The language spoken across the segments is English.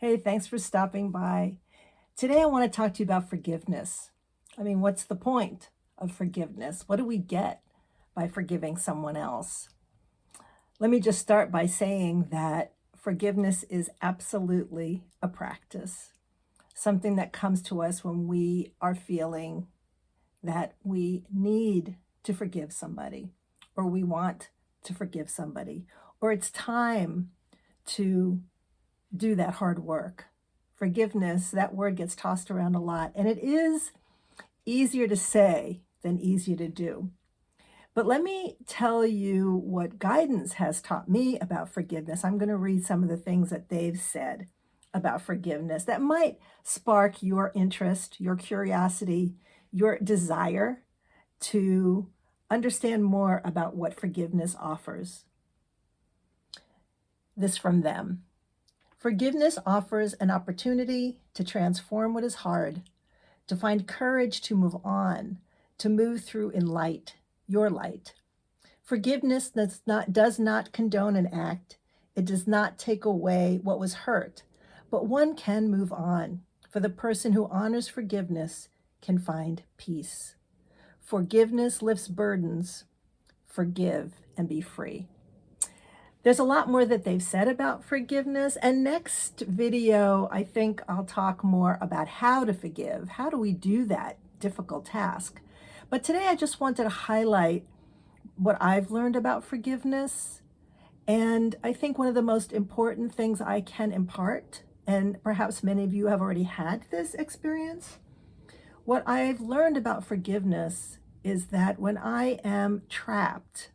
Hey, thanks for stopping by. Today, I want to talk to you about forgiveness. I mean, what's the point of forgiveness? What do we get by forgiving someone else? Let me just start by saying that forgiveness is absolutely a practice, something that comes to us when we are feeling that we need to forgive somebody, or we want to forgive somebody, or it's time to do that hard work. Forgiveness, that word gets tossed around a lot, and it is easier to say than easier to do. But let me tell you what guidance has taught me about forgiveness. I'm going to read some of the things that they've said about forgiveness that might spark your interest, your curiosity, your desire to understand more about what forgiveness offers. This from them. Forgiveness offers an opportunity to transform what is hard, to find courage to move on, to move through in light, your light. Forgiveness does not condone an act. It does not take away what was hurt, but one can move on. For the person who honors forgiveness can find peace. Forgiveness lifts burdens. Forgive and be free. There's a lot more that they've said about forgiveness. And next video, I think I'll talk more about how to forgive. How do we do that difficult task? But today I just wanted to highlight what I've learned about forgiveness. And I think one of the most important things I can impart, and perhaps many of you have already had this experience, what I've learned about forgiveness is that when I am trapped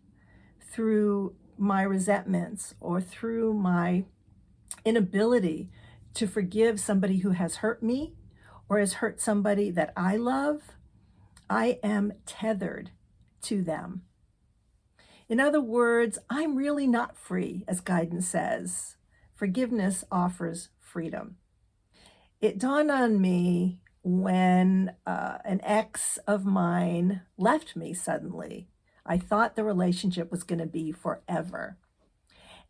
through my resentments or through my inability to forgive somebody who has hurt me or has hurt somebody that I love, I am tethered to them. In other words, I'm really not free, as guidance says. Forgiveness offers freedom. It dawned on me when an ex of mine left me suddenly. I thought the relationship was going to be forever.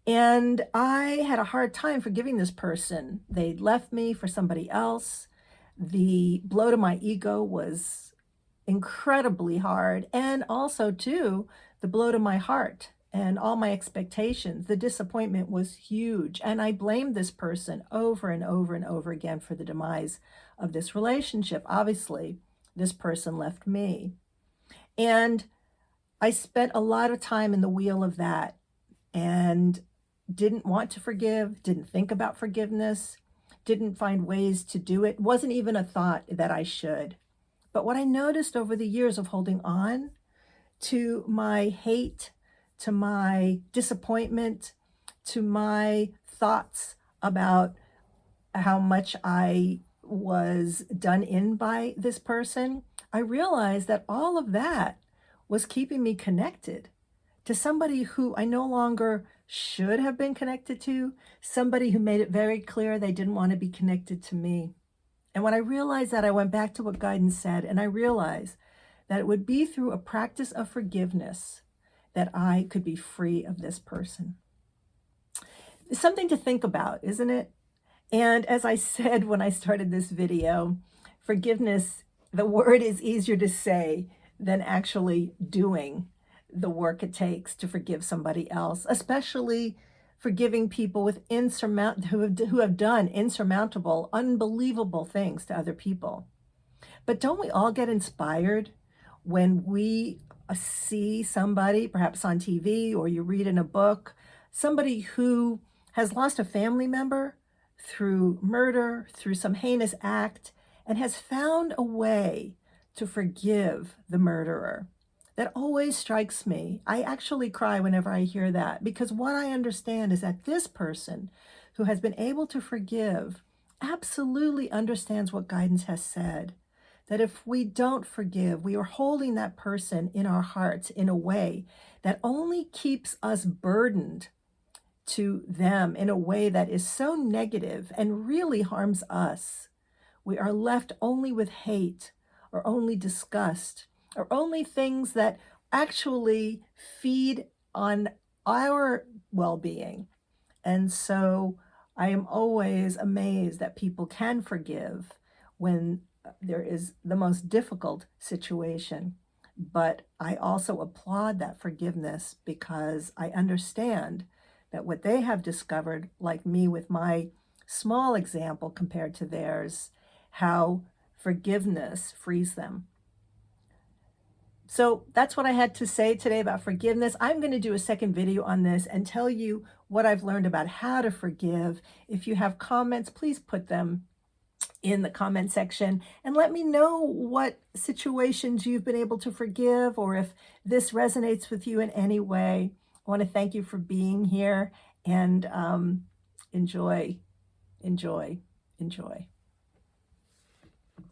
And I had a hard time forgiving this person. They'd left me for somebody else. The blow to my ego was incredibly hard. And also, too, the blow to my heart and all my expectations. The disappointment was huge. And I blamed this person over and over and over again for the demise of this relationship. Obviously, this person left me. And I spent a lot of time in the wheel of that and didn't want to forgive, didn't think about forgiveness, didn't find ways to do it. Wasn't even a thought that I should. But what I noticed over the years of holding on to my hate, to my disappointment, to my thoughts about how much I was done in by this person, I realized that all of that was keeping me connected to somebody who I no longer should have been connected to, somebody who made it very clear they didn't want to be connected to me. And when I realized that, I went back to what guidance said, and I realized that it would be through a practice of forgiveness that I could be free of this person. It's something to think about, isn't it? And as I said when I started this video, forgiveness, the word is easier to say than actually doing the work it takes to forgive somebody else, especially forgiving people with who have done insurmountable, unbelievable things to other people. But don't we all get inspired when we see somebody, perhaps on TV or you read in a book, somebody who has lost a family member through murder, through some heinous act, and has found a way to forgive the murderer? That always strikes me. I actually cry whenever I hear that, because what I understand is that this person who has been able to forgive absolutely understands what guidance has said. That if we don't forgive, we are holding that person in our hearts in a way that only keeps us burdened to them in a way that is so negative and really harms us. We are left only with hate or only disgust or only things that actually feed on our well-being. And so I am always amazed that people can forgive when there is the most difficult situation. But I also applaud that forgiveness because I understand that what they have discovered, like me with my small example compared to theirs, how forgiveness frees them. So that's what I had to say today about forgiveness. I'm going to do a second video on this and tell you what I've learned about how to forgive. If you have comments, please put them in the comment section and let me know what situations you've been able to forgive or if this resonates with you in any way. I want to thank you for being here and enjoy, enjoy, enjoy.